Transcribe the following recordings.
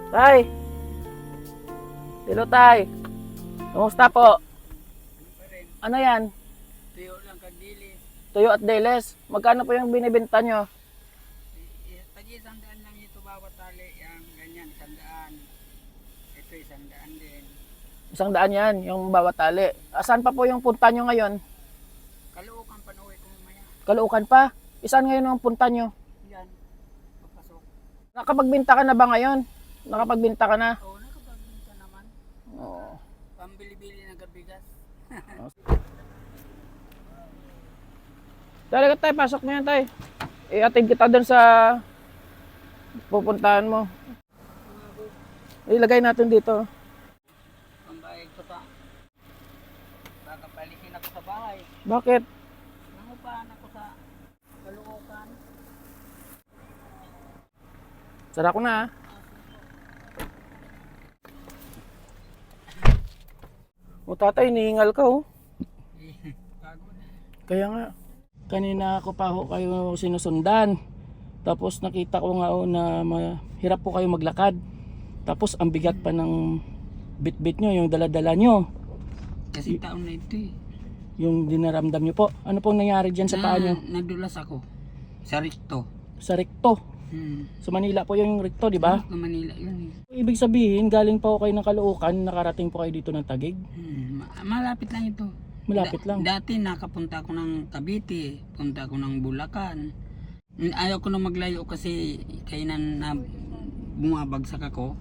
Tay! Hello, Tay! Kumusta po? Ano yan? Tuyo lang kagdili. Tuyo at diles. Magkano po yung binibenta nyo? Tagi 100 lang ito bawat tali. Yang ganyan, 100. Ito 100 din. 100 yan, yung bawat tali. Asan pa po yung punta nyo ngayon? Kaluukan panuwi ko mamaya. Kaluukan pa? Isan ngayon ang punta nyo? Yan, papasok. Nakapagbinta ka na ba ngayon? Nakapagbinta ka na? Oo, nakapagbinta naman. Oo. Pambili-bili ng gabigas. Talaga tayo, pasok mo yan tayo. Iatid kita doon sa pupuntahan mo. Ilagay natin dito. Pambayad ko sa... Kakapalikin ako sa bahay. Bakit? Nangupahan ako sa kaluukan. Sara ko na ah. O tatay, nihingal ka oh. Pagod. Kaya nga, kanina ako pa ho kayo sinusundan. Tapos nakita ko nga ho na hirap po kayo maglakad. Tapos ang bigat pa ng bit-bit nyo, yung dala-dala nyo. Kasi taon na ito eh. Yung dinaramdam nyo po. Ano pong nangyari dyan sa paa nyo? Nadulas ako. Sa Ricto. Sa rekto. Sa Manila po yung rekto, di ba? Sa Manila yun eh. Ibig sabihin, galing pa ho kayo ng Caloocan, nakarating po kayo dito ng Taguig. Malapit lang ito. Malapit lang. Dati nakapunta ako ng Cavite, punta ako ng Bulacan. Ayaw ko na maglayo kasi kainan na bumabagsak ako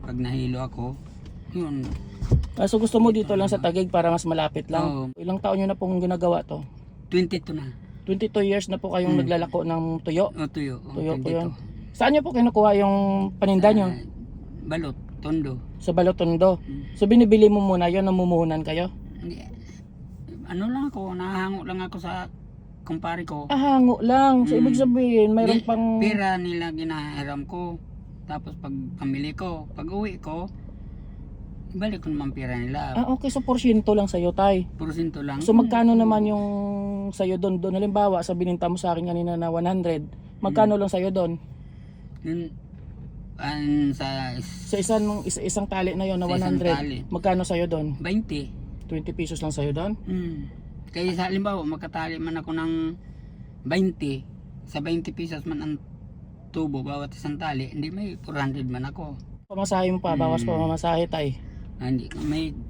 pag nahilo ako. Yun. So gusto mo dito lang sa Taguig para mas malapit lang. Oo. Ilang taon nyo na pong ginagawa to? 22 na. 22 years na po kayong naglalako ng tuyo. O tuyo. O, Tuyo po 22. yun. Saan nyo po kinukuha yung paninda nyo? Balot, tondo. Sa Balotondo. So binibili mo muna yun, namumuhunan kayo? Hindi. Ano lang ako, nahango lang ako sa kumpare ko. Hango lang. So ibig sabihin, mayroon pang... Pera nila ginahiram ko. Tapos pag pamili ko, pag uwi ko, balik ko naman pera nila. Okay, so porsyento lang sa'yo, tay. Porsyento lang. So magkano naman yung sa'yo doon? Halimbawa, sa bininta mo sa akin kanina na 100, magkano lang sa'yo doon? Yun, sa Sa isang tali na yon na Sa isang 100, tali. magkano sa'yo doon? 20. 20 pesos lang sa'yo doon? Kaya sa halimbawa, makatali man ako ng 20, sa 20 pesos man ang tubo bawat isang tali, hindi may 400 man ako. Pamasahe mo pa, bawas pa mamasahe, tay. Hindi,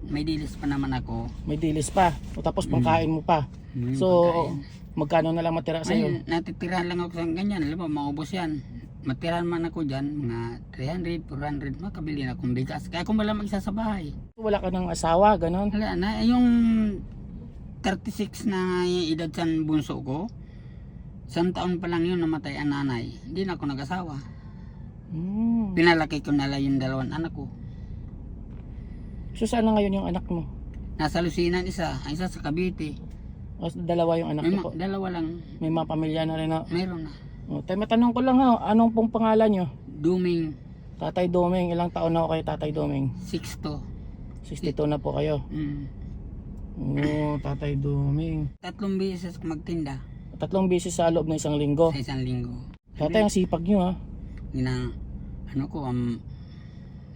may dilis pa naman ako. May dilis pa. O tapos pangkain mo pa. May So, pagkain. magkano na lang matira sa'yo? Ay, natitirahan lang ako sa ganyan, alam mo, maubos yan. Matirahan man ako dyan, mga 300, 400, makabili na akong bigas. Kaya kung wala mag-isa sa bahay. Wala ka ng asawa, ganon? Wala na, yung 36 na edad sa bunso ko, 1 taon pa lang yun namatay ang nanay. Hindi na ako nag-asawa. Pinalaki ko na lang yung 2 anak ko. So, saan na ngayon yung anak mo? Nasa Lusinan isa sa Cavite. O, dalawa yung anak May mo po. dalawa lang, May mga pamilya na rin na. meron na. O, tay, matanong ko lang ha, anong pong pangalan nyo? Duming, Tatay Doming, ilang taon na ako kayo Tatay Doming? 6 62 na po kayo. Oo, Tatay Doming. 3 beses ako magtinda 3 beses sa loob ng isang linggo. sa isang linggo. Tatay, ang sipag nyo ha. Ina, ano ko,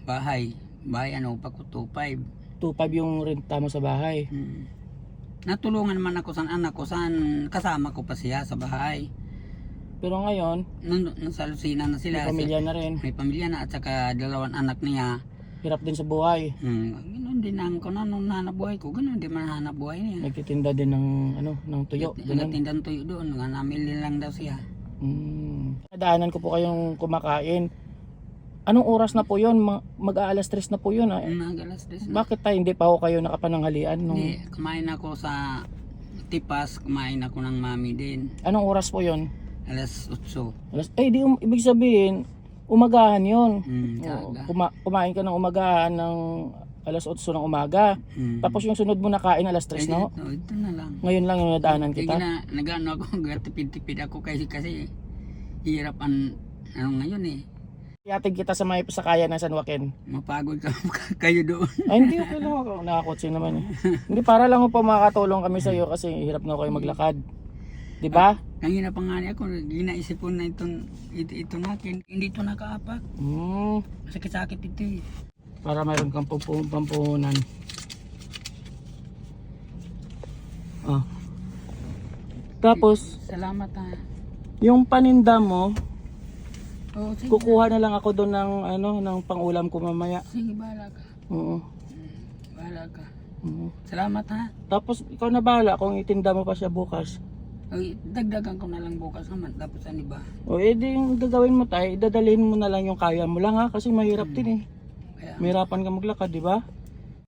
bahay ano pa ko, 2.5. 2.5 yung renta mo sa bahay. Natulungan man ako sa anak ko, saan kasama ko pa siya sa bahay. Pero ngayon, Nasa Lucina na sila. may pamilya na rin. May pamilya na at saka 2 anak niya. Hirap din sa buhay. Ganoon din ang kung anong hanap buhay ko, ganoon din man hanap buhay niya. Nagtitinda din ng ng tuyo. Ganun. Nagtindan tuyo doon, nga namili lang daw siya. Nadaanan ko po kayong kumakain. Anong oras na po yun? Mag-aalas 3 na po yun. Nagalas des na. Bakit tayo hindi pa ako kayo nakapananghalian? Hindi, kumain ako sa Tipas, kumain ako ng mami din. Anong oras po yun? Alas 8. Ibig sabihin, umagahan yun. Oo, Kaga. kumain ka ng umagahan ng alas 8 ng umaga. Tapos yung sunod mo na kain alas 3 na. Ito na lang. Ngayon lang yung nadaanan kita. Nagano ako, gatipid-tipid ako kasi hirap ano ngayon eh. Iatid kita sa may pasakayan ng San Joaquin. Mapagod ka kayo doon. Ay, hindi, okay lang ako. Nakakotse naman eh. Hindi, para lang po makakatulong kami sa iyo kasi hirap na kayo maglakad. Di ba? Kanina pa nga niya ako, ginaisipon na ito natin. Hindi ito nakaapak. Sakit-sakit ito eh. Para mayroon kang pampuhunan. Ah. Tapos, Salamat ha. yung paninda mo, Oo, sige. kukuha na lang ako doon ng ng pangulam ko mamaya. Sige, bahala ka. Oo. Bahala ka. Oo. Salamat ha. Tapos ikaw na bahala kung itinda mo pa siya bukas. Ay, dagdagan ko na lang bukas naman. Tapos ano ba? O edi yung gagawin mo tayo, idadalhin mo na lang yung kaya mo lang ha, kasi mahirap din eh. Kaya, Mahirapan ka maglakad, di ba?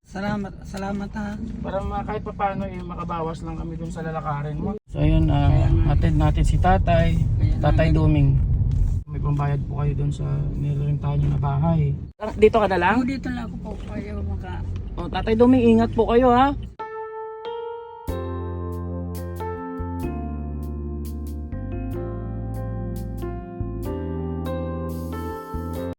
salamat ha. Para kahit pa paano makabawas lang kami dun sa lalakarin mo. So ayun, atid natin si tatay, tatay Duming. May pambayad po kayo dun sa nirentahan niyo na bahay. Dito ka na lang? Dito lang ako po. Ayaw maka... O, tatay Duming, ingat po kayo ha.